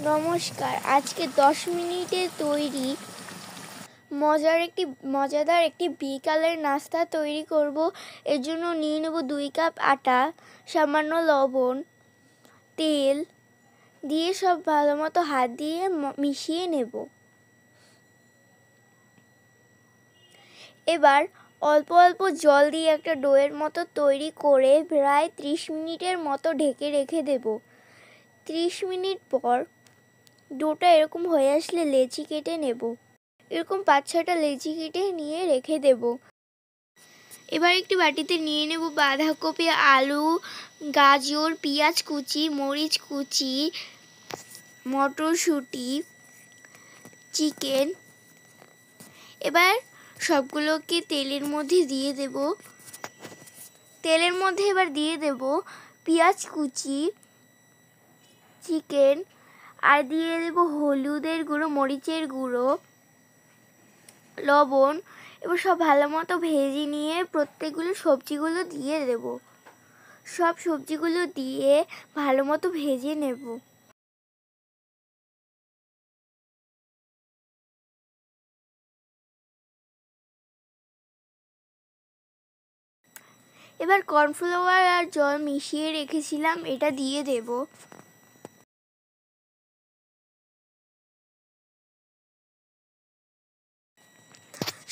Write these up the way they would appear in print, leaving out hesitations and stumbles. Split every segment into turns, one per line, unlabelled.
নমস্কার, আজকে 10 মিনিটে তৈরি মজাদার একটি বিকালের নাস্তা তৈরি করব। এর জন্য নিয়ে নেব 2 কাপ আটা, সামান্য লবণ, তেল দিয়ে সব ভালোমতো হাত দিয়ে মিশিয়ে নেব। এবার অল্প অল্প জল দিয়ে একটা ডোয়ের মতো তৈরি করে প্রায় 30 মিনিটের মতো ঢেকে রেখে দেব। 30 মিনিট পর ডোটা এরকম হয়ে আসলে লেচি কেটে নেব। এরকম 5-6টা লেচি কেটে নিয়ে রেখে দেব। এবার একটি বাটিতে নিয়ে নেব বাঁধাকপি, আলু, গাজর, পেঁয়াজ কুচি, মরিচ কুচি, মটরশুঁটি, চিকেন। এবার সবগুলোকে তেলের মধ্যে দিয়ে দেব। তেলের মধ্যে এবার দিয়ে দেব পেঁয়াজ কুচি, চিকেন, আর দিয়ে দেব হলুদের গুঁড়ো, মরিচের গুঁড়ো, লবণ। এবার সব ভালো মতো ভেজে নিয়ে প্রত্যেকগুলো সবজিগুলো দিয়ে দেব। সব সবজিগুলো দিয়ে ভালো মতো ভেজে নেব। এবার কর্নফ্লাওয়ার আর জল মিশিয়ে রেখেছিলাম, এটা দিয়ে দেব।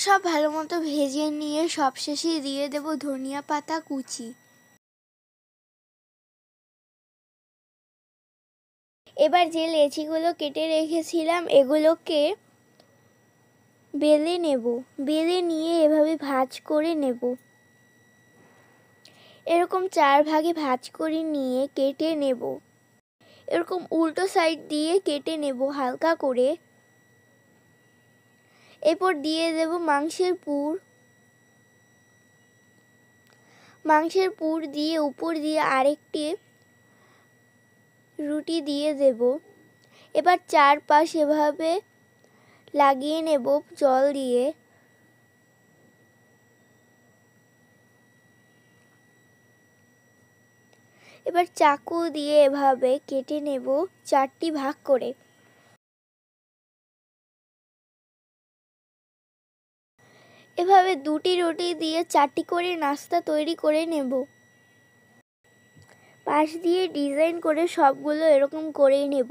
সব ভালো মতো ভেজে নিয়ে সবশেষে দিয়ে দেব ধনিয়া পাতা কুচি। এবার যে লেচিগুলো কেটে রেখেছিলাম এগুলোকে বেলে নেব। বেলে নিয়ে এভাবে ভাঁজ করে নেব। এরকম 4 ভাগে ভাঁজ করে নিয়ে কেটে নেব। এরকম উল্টো সাইড দিয়ে কেটে নেব হালকা করে। এরপর দিয়ে দেব মাংসের পুর। মাংসের পুর দিয়ে উপর দিয়ে আরেকটি রুটি দিয়ে দেব। এবার চারপাশ এভাবে লাগিয়ে নেব জল দিয়ে। এবার চাকু দিয়ে এভাবে কেটে নেব 4টি ভাগ করে। এভাবে 2টি রুটি দিয়ে 4টি করে নাস্তা তৈরি করে নেব। পাশ দিয়ে ডিজাইন করে সবগুলো এরকম করেই নেব।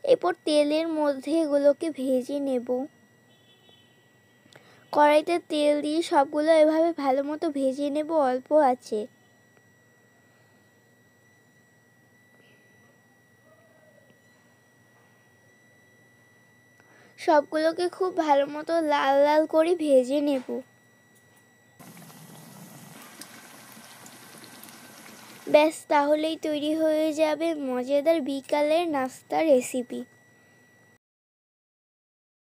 এরপর তেলের মধ্যে এগুলোকে ভেজে নেব। কড়াইতে তেল দিয়ে সবগুলো এভাবে ভালো মতো ভেজে নেব অল্প আছে। সবগুলোকে খুব ভালো মতো লাল লাল করে ভেজে নেব। ব্যাস, তাহলেই তৈরি হয়ে যাবে মজাদার বিকালের নাস্তা রেসিপি।